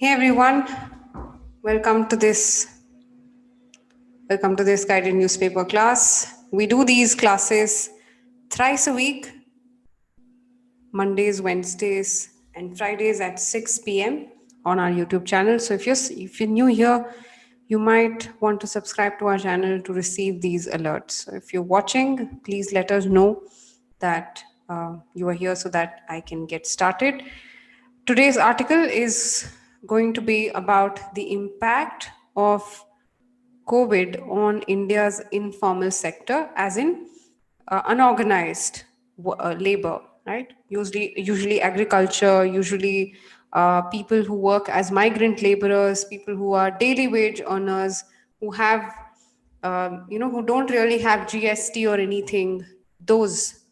Hey everyone, welcome to this guided newspaper class. We do these classes thrice a week, Mondays, Wednesdays, and Fridays at 6 p.m. on our YouTube channel. So if you're new here, you might want to subscribe to our channel to receive these alerts. So if you're watching, please let us know that you are here so that I can get started. Today's article is going to be about the impact of COVID on India's informal sector, as in unorganized labor, right? Usually agriculture, usually people who work as migrant laborers, people who are daily wage earners, who have, who don't really have GST or anything. Those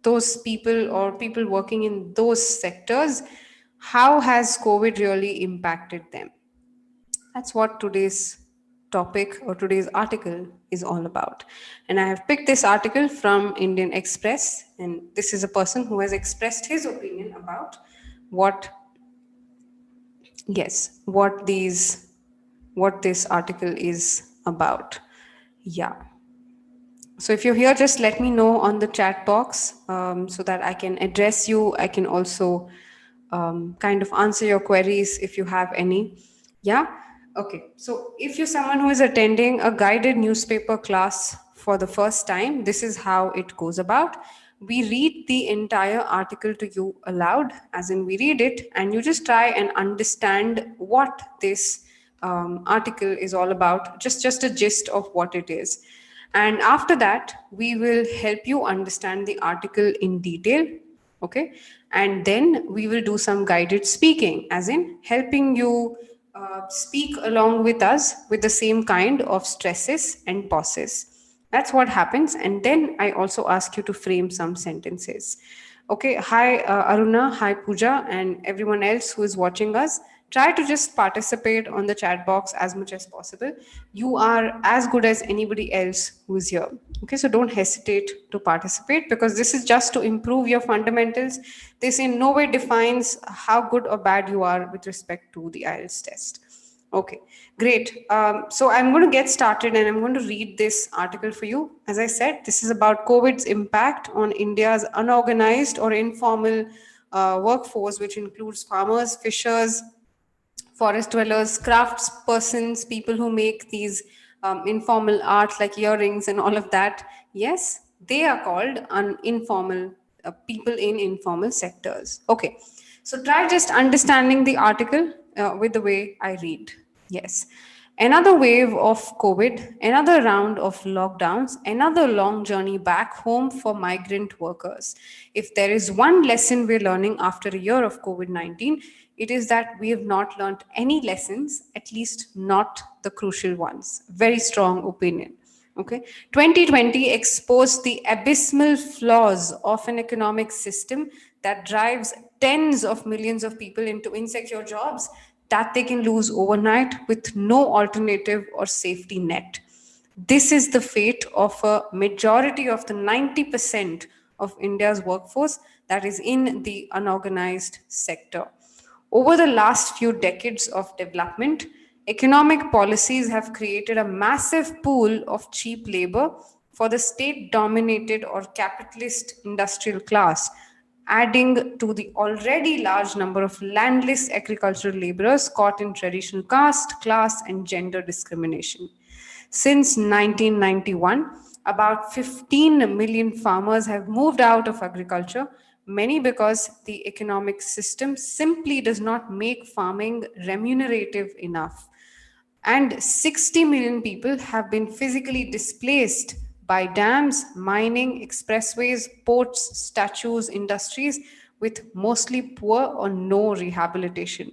those people or people working in those sectors, how has COVID really impacted them? That's what today's topic or today's article is all about. And I have picked this article from Indian Express, and this is a person who has expressed his opinion about what, yes, what this article is about. Yeah. So if you're here, just let me know on the chat box so that I can address you. I can also kind of answer your queries if you have any. Yeah. Okay. So if you're someone who is attending a guided newspaper class for the first time, this is how it goes about. We read the entire article to you aloud, as in we read it, and you just try and understand what this article is all about, just a gist of what it is. And after that, we will help you understand the article in detail. Okay. And then we will do some guided speaking, as in helping you speak along with us with the same kind of stresses and pauses. That's what happens. And then I also ask you to frame some sentences. Okay. Hi, Aruna. Hi, Pooja, and everyone else who is watching us. Try to just participate on the chat box as much as possible. You are as good as anybody else who is here. Okay, so don't hesitate to participate because this is just to improve your fundamentals. This in no way defines how good or bad you are with respect to the IELTS test. Okay, great. So I'm going to get started and I'm going to read this article for you. As I said, this is about COVID's impact on India's unorganized or informal workforce, which includes farmers, fishers, forest dwellers, crafts persons, people who make these informal art like earrings and all of that. Yes, they are called informal people in informal sectors. Okay, so try just understanding the article with the way I read. Yes. Another wave of COVID, another round of lockdowns, another long journey back home for migrant workers. If there is one lesson we're learning after a year of COVID 19, it is that we have not learned any lessons, at least not the crucial ones. Very strong opinion. Okay. 2020 exposed the abysmal flaws of an economic system that drives tens of millions of people into insecure jobs that they can lose overnight with no alternative or safety net. This is the fate of a majority of the 90% of India's workforce that is in the unorganized sector. Over the last few decades of development, economic policies have created a massive pool of cheap labor for the state dominated or capitalist industrial class, adding to the already large number of landless agricultural laborers caught in traditional caste, class, and gender discrimination. Since 1991, about 15 million farmers have moved out of agriculture, many because the economic system simply does not make farming remunerative enough. And 60 million people have been physically displaced by dams, mining, expressways, ports, statues, industries with mostly poor or no rehabilitation.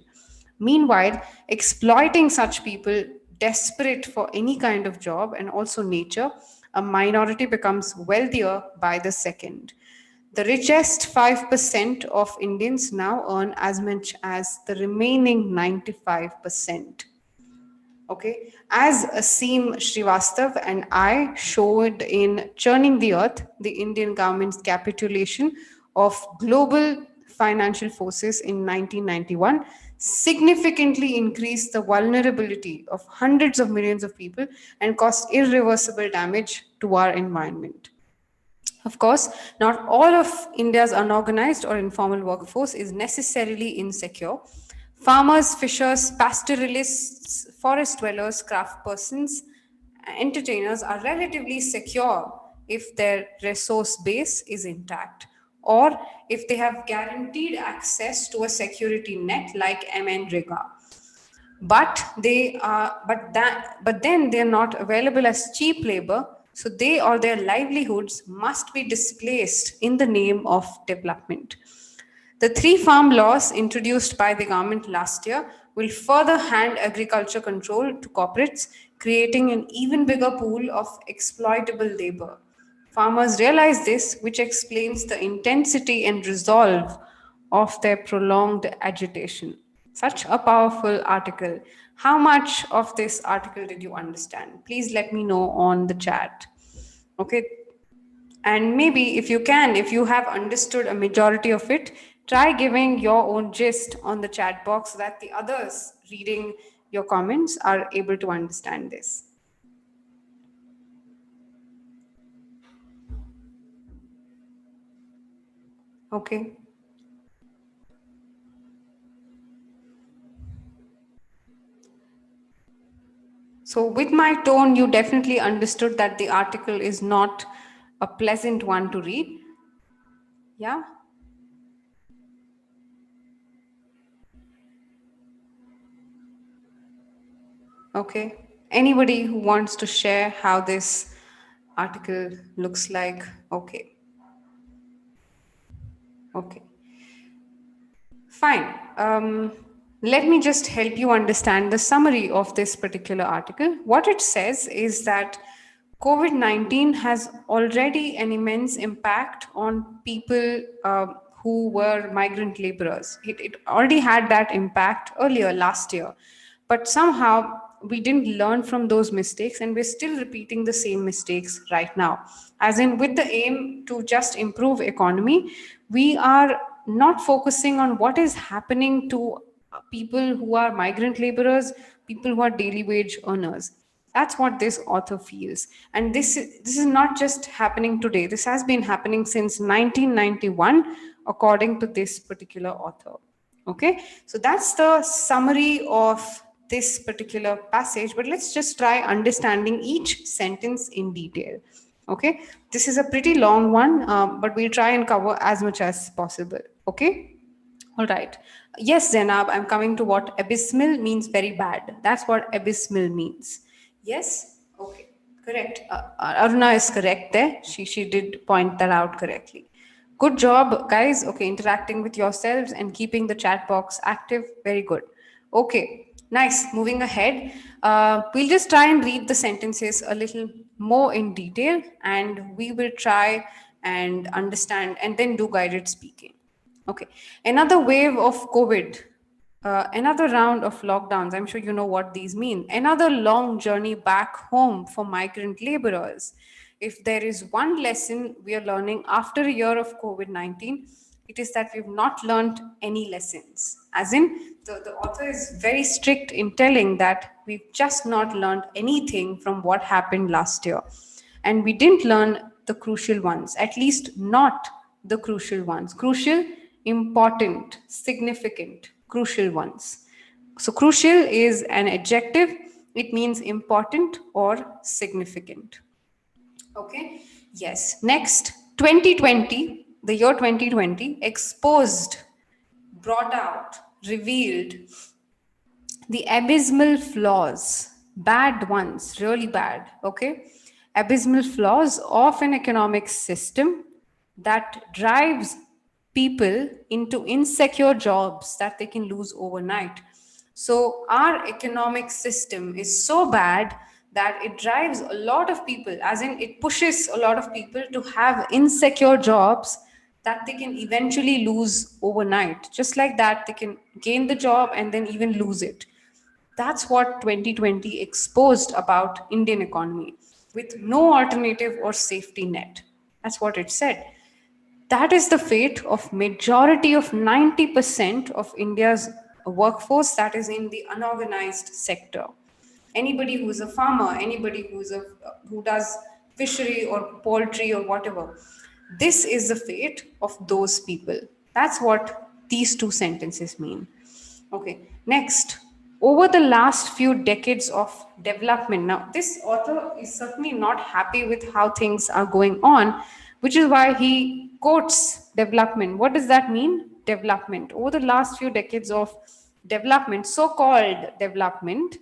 Meanwhile, exploiting such people desperate for any kind of job and also nature, a minority becomes wealthier by the second. The richest 5% of Indians now earn as much as the remaining 95%. Okay, as Asim Srivastav and I showed in Churning the Earth, the Indian government's capitulation of global financial forces in 1991, significantly increase the vulnerability of hundreds of millions of people and cause irreversible damage to our environment. Of course, not all of India's unorganized or informal workforce is necessarily insecure. Farmers, fishers, pastoralists, forest dwellers, craft persons, entertainers are relatively secure if their resource base is intact or if they have guaranteed access to a security net like MNREGA. But then they are not available as cheap labor, so they or their livelihoods must be displaced in the name of development. The three farm laws introduced by the government last year will further hand agriculture control to corporates, creating an even bigger pool of exploitable labor. Farmers realize this, which explains the intensity and resolve of their prolonged agitation. Such a powerful article. How much of this article did you understand? Please let me know on the chat. Okay. And maybe if you can, if you have understood a majority of it, try giving your own gist on the chat box so that the others reading your comments are able to understand this. Okay. So, with my tone, you definitely understood that the article is not a pleasant one to read. Yeah? Okay. Anybody who wants to share how this article looks like? Okay. Okay. Fine. Let me just help you understand the summary of this particular article. What it says is that COVID 19 has already an immense impact on people who were migrant laborers. It already had that impact earlier last year. But somehow we didn't learn from those mistakes and we're still repeating the same mistakes right now. As in, with the aim to just improve economy, we are not focusing on what is happening to people who are migrant laborers, people who are daily wage earners. That's what this author feels. And this is not just happening today. This has been happening since 1991, according to this particular author. Okay, so that's the summary of this particular passage, but let's just try understanding each sentence in detail. Okay, this is a pretty long one, but we'll try and cover as much as possible. Okay, all right. Yes, Zainab, I'm coming to what abysmal means very bad. That's what abysmal means. Yes? Okay, correct. Aruna is correct there. She did point that out correctly. Good job, guys. Okay, interacting with yourselves and keeping the chat box active. Very good. Okay, nice. Moving ahead, we'll just try and read the sentences a little more in detail and we will try and understand and then do guided speaking. Okay, another wave of COVID, another round of lockdowns. I'm sure you know what these mean. Another long journey back home for migrant laborers. If there is one lesson we are learning after a year of COVID 19, it is that we've not learned any lessons. As in, the author is very strict in telling that we've just not learned anything from what happened last year. And we didn't learn the crucial ones, at least not the crucial ones. Crucial, important, significant, crucial ones. So, crucial is an adjective, it means important or significant. Okay, yes. Next, 2020, the year 2020, exposed, brought out, revealed the abysmal flaws, bad ones, really bad, okay? Abysmal flaws of an economic system that drives people into insecure jobs that they can lose overnight. So, our economic system is so bad that it drives a lot of people, as in, it pushes a lot of people to have insecure jobs that they can eventually lose overnight. Just like that, they can gain the job and then even lose it. That's what 2020 exposed about Indian economy with no alternative or safety net. That's what it said. That is the fate of majority of 90% of India's workforce that is in the unorganized sector. Anybody who is a farmer, anybody who does fishery or poultry or whatever, this is the fate of those people. That's what these two sentences mean. Okay, next. Over the last few decades of development, now this author is certainly not happy with how things are going on, which is why he quotes development. What does that mean? Development. Over the last few decades of development, so called development,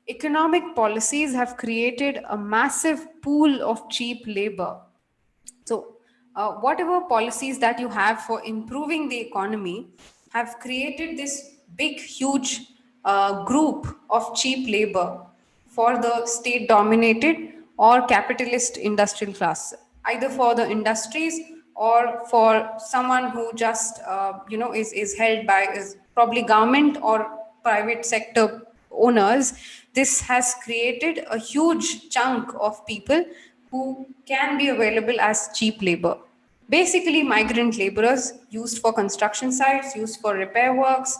economic policies have created a massive pool of cheap labor. So, whatever policies that you have for improving the economy have created this big, huge group of cheap labor for the state dominated or capitalist industrial class, either for the industries or for someone who just, is held by, is probably government or private sector owners. This has created a huge chunk of people who can be available as cheap labor. Basically, migrant laborers used for construction sites, used for repair works,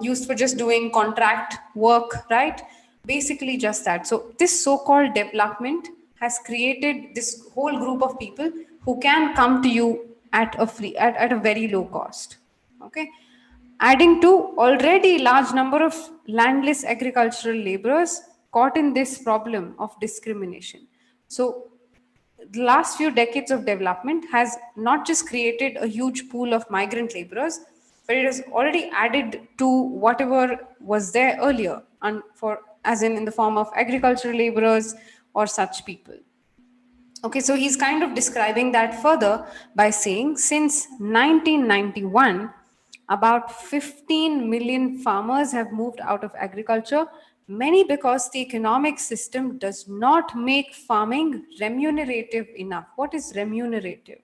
used for just doing contract work, right? Basically, just that. So, this so called development has created this whole group of people who can come to you at a very low cost. Okay, adding to already large number of landless agricultural laborers caught in this problem of discrimination. So the last few decades of development has not just created a huge pool of migrant laborers, but it has already added to whatever was there earlier, and for as in the form of agricultural laborers or such people. Okay, so he's kind of describing that further by saying since 1991, about 15 million farmers have moved out of agriculture, many because the economic system does not make farming remunerative enough. What is remunerative?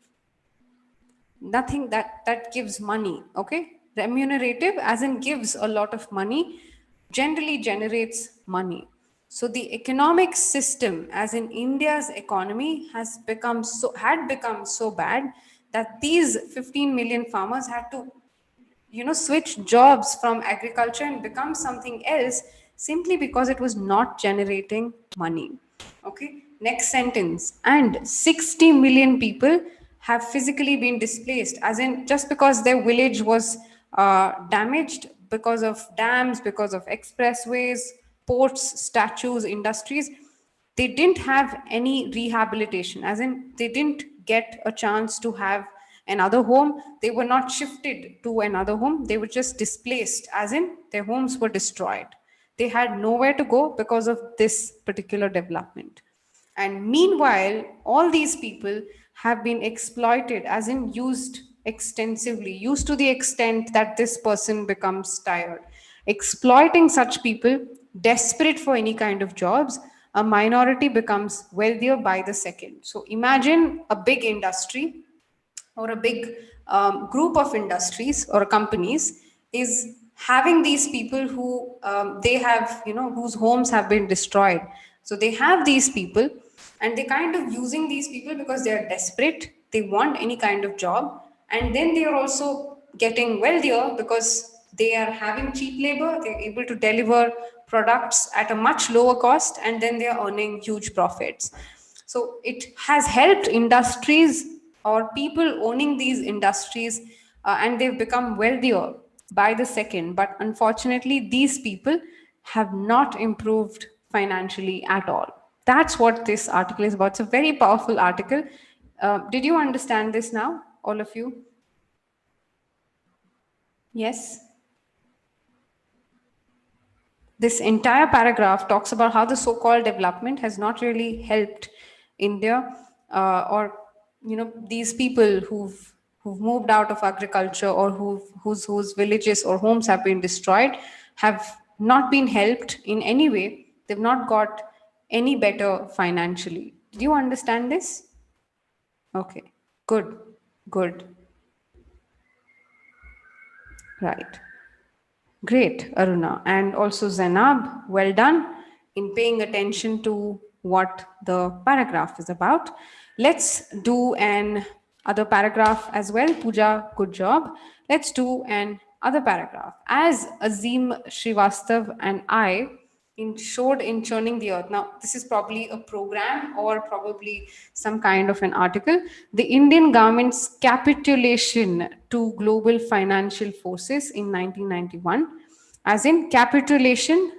Nothing that gives money. Okay, remunerative as in gives a lot of money, generally generates money. So the economic system as in India's economy had become so bad that these 15 million farmers had to switch jobs from agriculture and become something else simply because it was not generating money. Okay, next sentence. And 60 million people have physically been displaced, as in just because their village was damaged because of dams, because of expressways, ports, statues, industries. They didn't have any rehabilitation, as in they didn't get a chance to have another home. They were not shifted to another home, they were just displaced, as in their homes were destroyed. They had nowhere to go because of this particular development. And meanwhile, all these people have been exploited, as in used extensively, used to the extent that this person becomes tired. Exploiting such people, desperate for any kind of jobs, a minority becomes wealthier by the second. So imagine a big industry or a big group of industries or companies is having these people who they have whose homes have been destroyed. So they have these people and they kind of using these people because they are desperate, they want any kind of job, and then they are also getting wealthier because they are having cheap labor, they're able to deliver products at a much lower cost, and then they are earning huge profits. So it has helped industries or people owning these industries, and they've become wealthier by the second. But unfortunately, these people have not improved financially at all. That's what this article is about. It's a very powerful article. Did you understand this now, all of you? Yes? This entire paragraph talks about how the so-called development has not really helped India, or these people who've moved out of agriculture or whose villages or homes have been destroyed have not been helped in any way. They've not got any better financially. Do you understand this? Okay, good, good, right. Great, Aruna. And also Zainab, well done in paying attention to what the paragraph is about. Let's do an other paragraph as well. Pooja, good job. Let's do an Other paragraph. As Azim Srivastav and I showed in Churning the Earth. Now, this is probably a program or probably some kind of an article. The Indian government's capitulation to global financial forces in 1991, as in capitulation,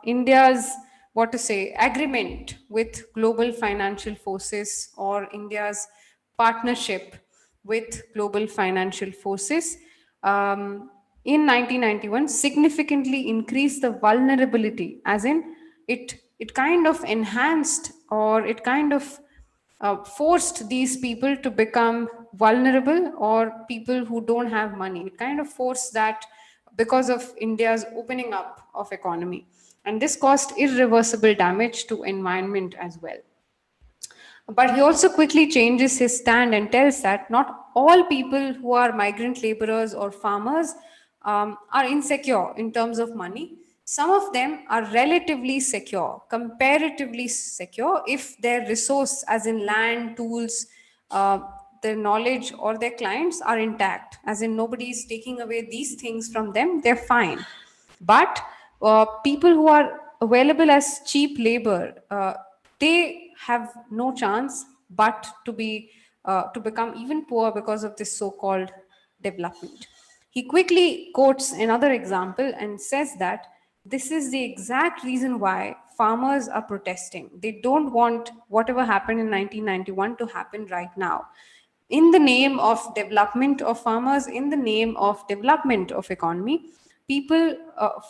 India's, what to say, agreement with global financial forces, or India's partnership with global financial forces, in 1991 significantly increased the vulnerability, as in it kind of enhanced, or it kind of forced these people to become vulnerable, or people who don't have money. It kind of forced that because of India's opening up of economy, and this caused irreversible damage to environment as well. But he also quickly changes his stand and tells that not all people who are migrant laborers or farmers are insecure in terms of money. Some of them are relatively secure, comparatively secure, if their resource, as in land, tools, uh, their knowledge, or their clients are intact, as in nobody is taking away these things from them, they're fine. But people who are available as cheap labor, they have no chance but to become even poor because of this so-called development. He quickly quotes another example and says that this is the exact reason why farmers are protesting. They don't want whatever happened in 1991 to happen right now. In the name of development of farmers, in the name of development of economy, people,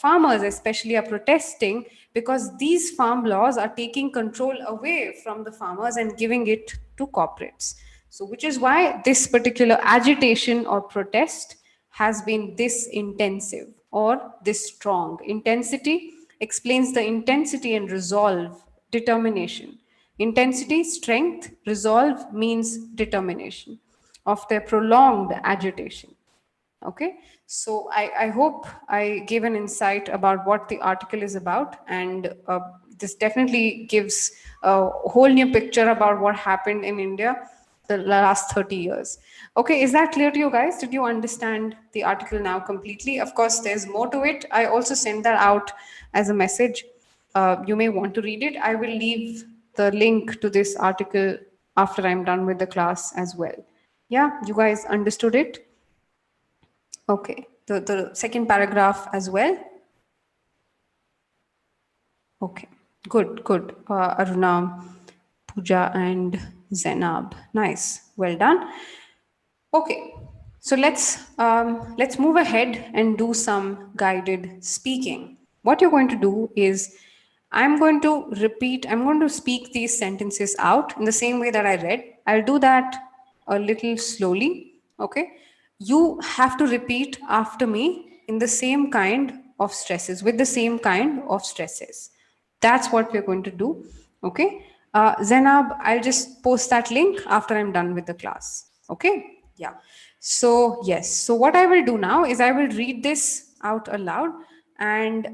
farmers especially, are protesting because these farm laws are taking control away from the farmers and giving it to corporates. So, which is why this particular agitation or protest has been this intensive or this strong. Intensity explains the intensity and resolve, determination. Intensity, strength, resolve means determination of their prolonged agitation. Okay, so I hope I gave an insight about what the article is about, and this definitely gives a whole new picture about what happened in India the last 30 years. Okay, is that clear to you guys? Did you understand the article now completely? Of course, there's more to it. I also sent that out as a message. You may want to read it. I will leave the link to this article after I'm done with the class as well. Yeah, you guys understood it? Okay, the second paragraph as well. Okay, good, good. Aruna, Pooja, and Zainab. Nice, well done. Okay, so let's move ahead and do some guided speaking. What you're going to do is I'm going to repeat, I'm going to speak these sentences out in the same way that I read. I'll do that a little slowly. Okay, you have to repeat after me in the same kind of stresses, with the same kind of stresses. That's what we're going to do. Okay, Zainab, I'll just post that link after I'm done with the class. Okay, yeah. So, yes. So, what I will do now is I will read this out aloud, and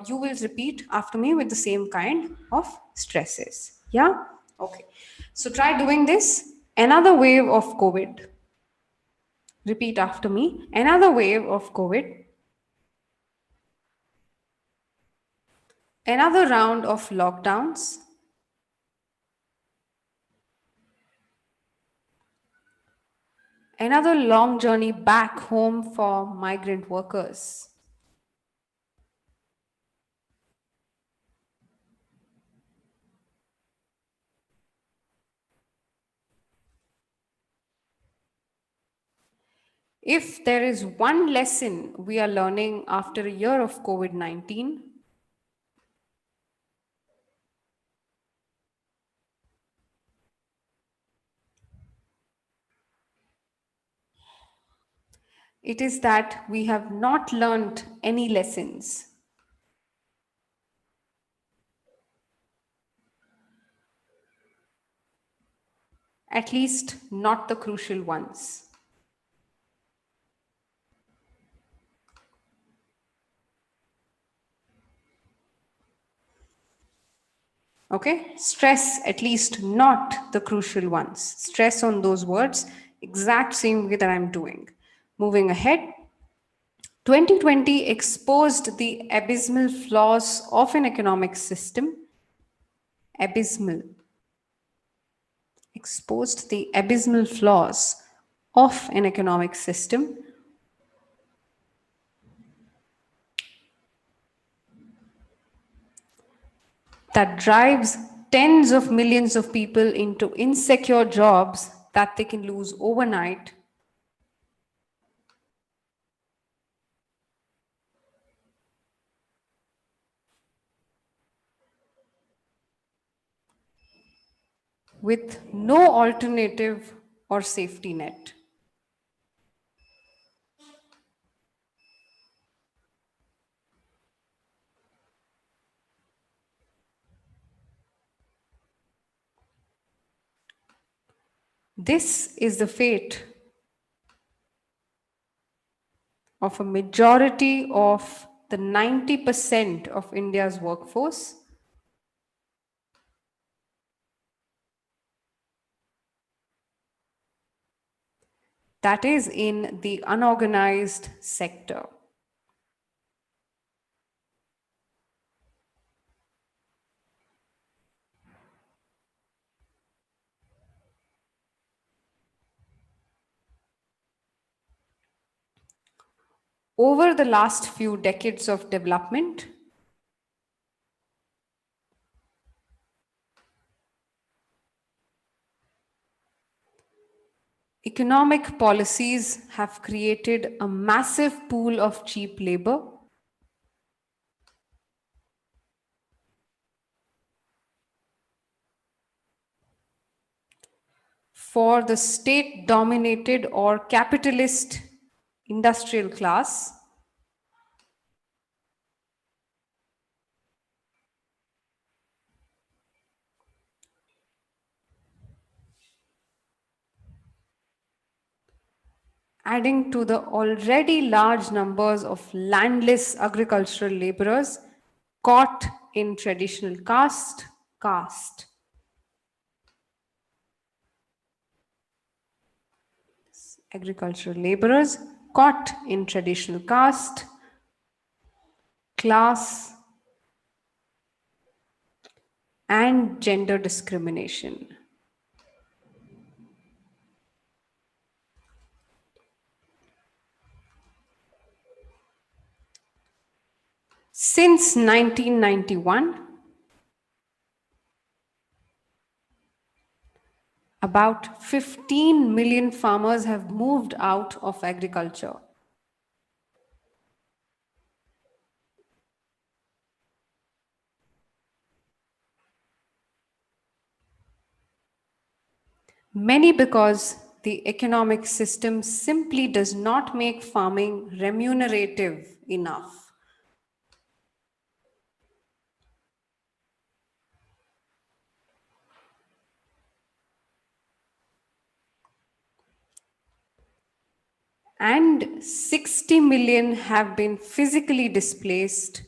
you will repeat after me with the same kind of stresses. Yeah? Okay. So, try doing this. Another wave of COVID. Repeat after me. Another wave of COVID. Another round of lockdowns. Another long journey back home for migrant workers. If there is one lesson we are learning after a year of COVID 19, it is that we have not learned any lessons, at least not the crucial ones. Okay? Stress, at least not the crucial ones. Stress on those words, exact same way that I'm doing. Moving ahead, 2020 exposed the abysmal flaws of an economic system. Abysmal. Exposed the abysmal flaws of an economic system that drives tens of millions of people into insecure jobs that they can lose overnight, with no alternative or safety net. This is the fate of a majority of the 90% of India's workforce, that is in the unorganized sector. Over the last few decades of development, economic policies have created a massive pool of cheap labor for the state dominated or capitalist industrial class, adding to the already large numbers of landless agricultural laborers caught in traditional caste. Agricultural laborers caught in traditional caste, class, and gender discrimination. Since 1991, about 15 million farmers have moved out of agriculture. Many because the economic system simply does not make farming remunerative enough. And 60 million have been physically displaced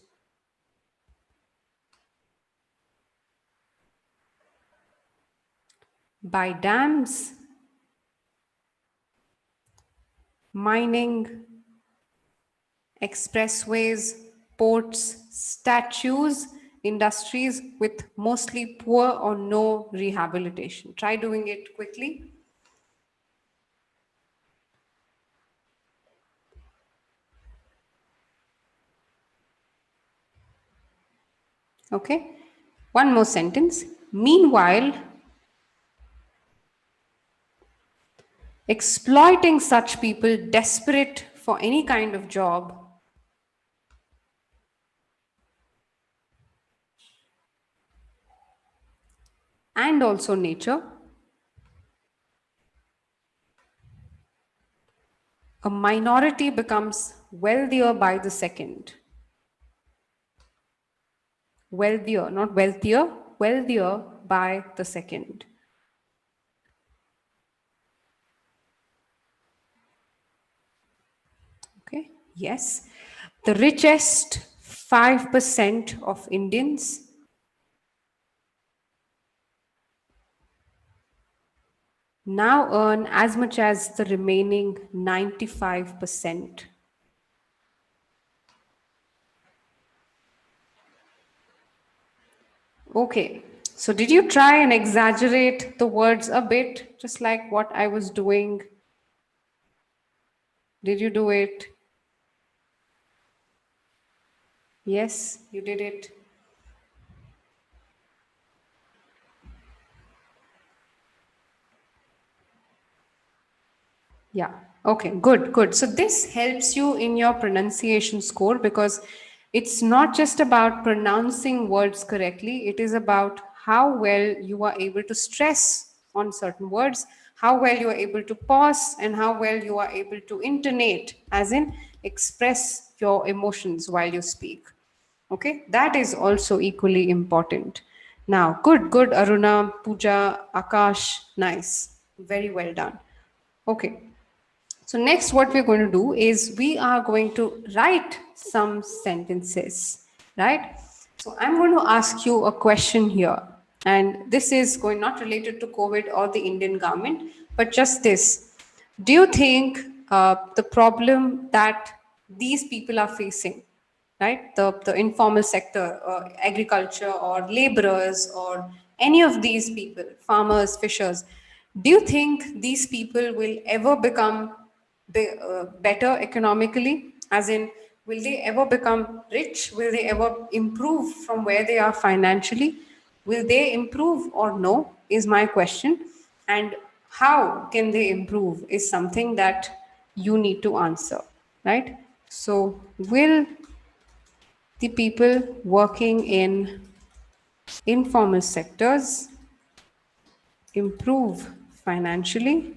by dams, mining, expressways, ports, statues, industries with mostly poor or no rehabilitation. Try doing it quickly. Okay. One more sentence. Meanwhile, exploiting such people desperate for any kind of job and also nature, a minority becomes wealthier by the second. Wealthier, not wealthier, wealthier by the second. Okay, yes. The richest 5% of Indians, Now earn as much as the remaining 95%. Okay, so did you try and exaggerate the words a bit, just like what I was doing? Did you do it? Yes, you did it. Yeah. Okay, good, good. So this helps you in your pronunciation score because it's not just about pronouncing words correctly, it is about how well you are able to stress on certain words, how well you are able to pause, and how well you are able to intonate, as in express your emotions while you speak. Okay, that is also equally important. Now, good, good, Aruna, Pooja, Akash, nice. Very well done. Okay, so next what we're going to do is we are going to write some sentences, right? So I'm going to ask you a question here. And this is going not related to COVID or the Indian government, but just this. Do you think the problem that these people are facing, right? The informal sector, agriculture, or laborers, or any of these people, farmers, fishers, do you think these people will ever become better economically? As in, will they ever become rich? Will they ever improve from where they are financially? Will they improve or no? Is my question. And how can they improve is something that you need to answer, right? So, will the people working in informal sectors improve financially?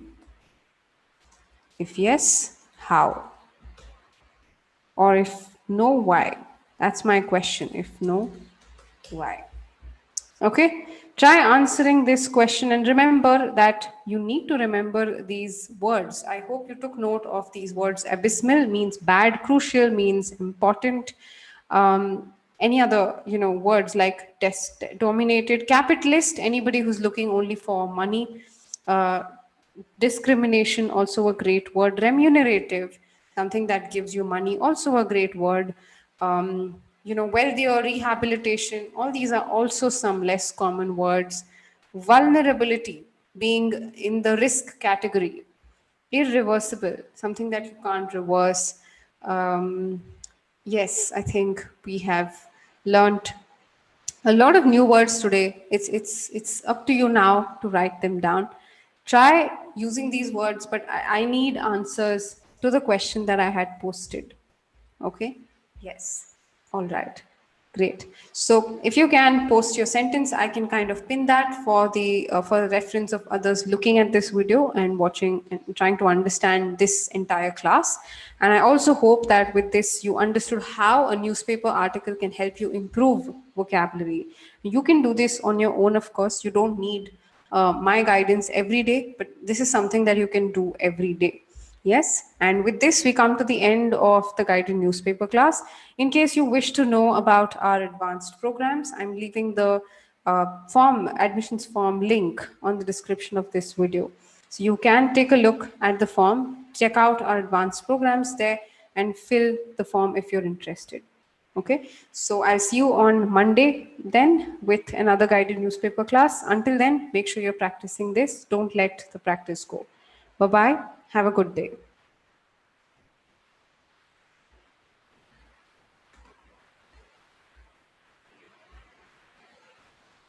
If yes, how? Or if no, why? That's my question. If no, why? Okay, try answering this question and remember that you need to remember these words. I hope you took note of these words. Abysmal means bad, crucial means important. Any other, words like dominated, capitalist, anybody who's looking only for money. Uh, Discrimination, also a great word. Remunerative, something that gives you money, also a great word. Wealthier, rehabilitation, all these are also some less common words. Vulnerability, being in the risk category. Irreversible, something that you can't reverse. um, yes, I think we have learned a lot of new words today. It's up to you now to write them down. Try using these words, but I need answers to the question that I had posted. Okay? Yes. All right. Great. So if you can post your sentence, I can kind of pin that for the reference of others looking at this video and watching and trying to understand this entire class. And I also hope that with this you understood how a newspaper article can help you improve vocabulary. You can do this on your own, of course. You don't need my guidance every day, but this is something that you can do every day. Yes, and with this, we come to the end of the guided newspaper class. In case you wish to know about our advanced programs, I'm leaving the admissions form link on the description of this video. So you can take a look at the form, check out our advanced programs there, and fill the form if you're interested. Okay, so I'll see you on Monday then with another guided newspaper class. Until then, make sure you're practicing this. Don't let the practice go. Bye bye. Have a good day.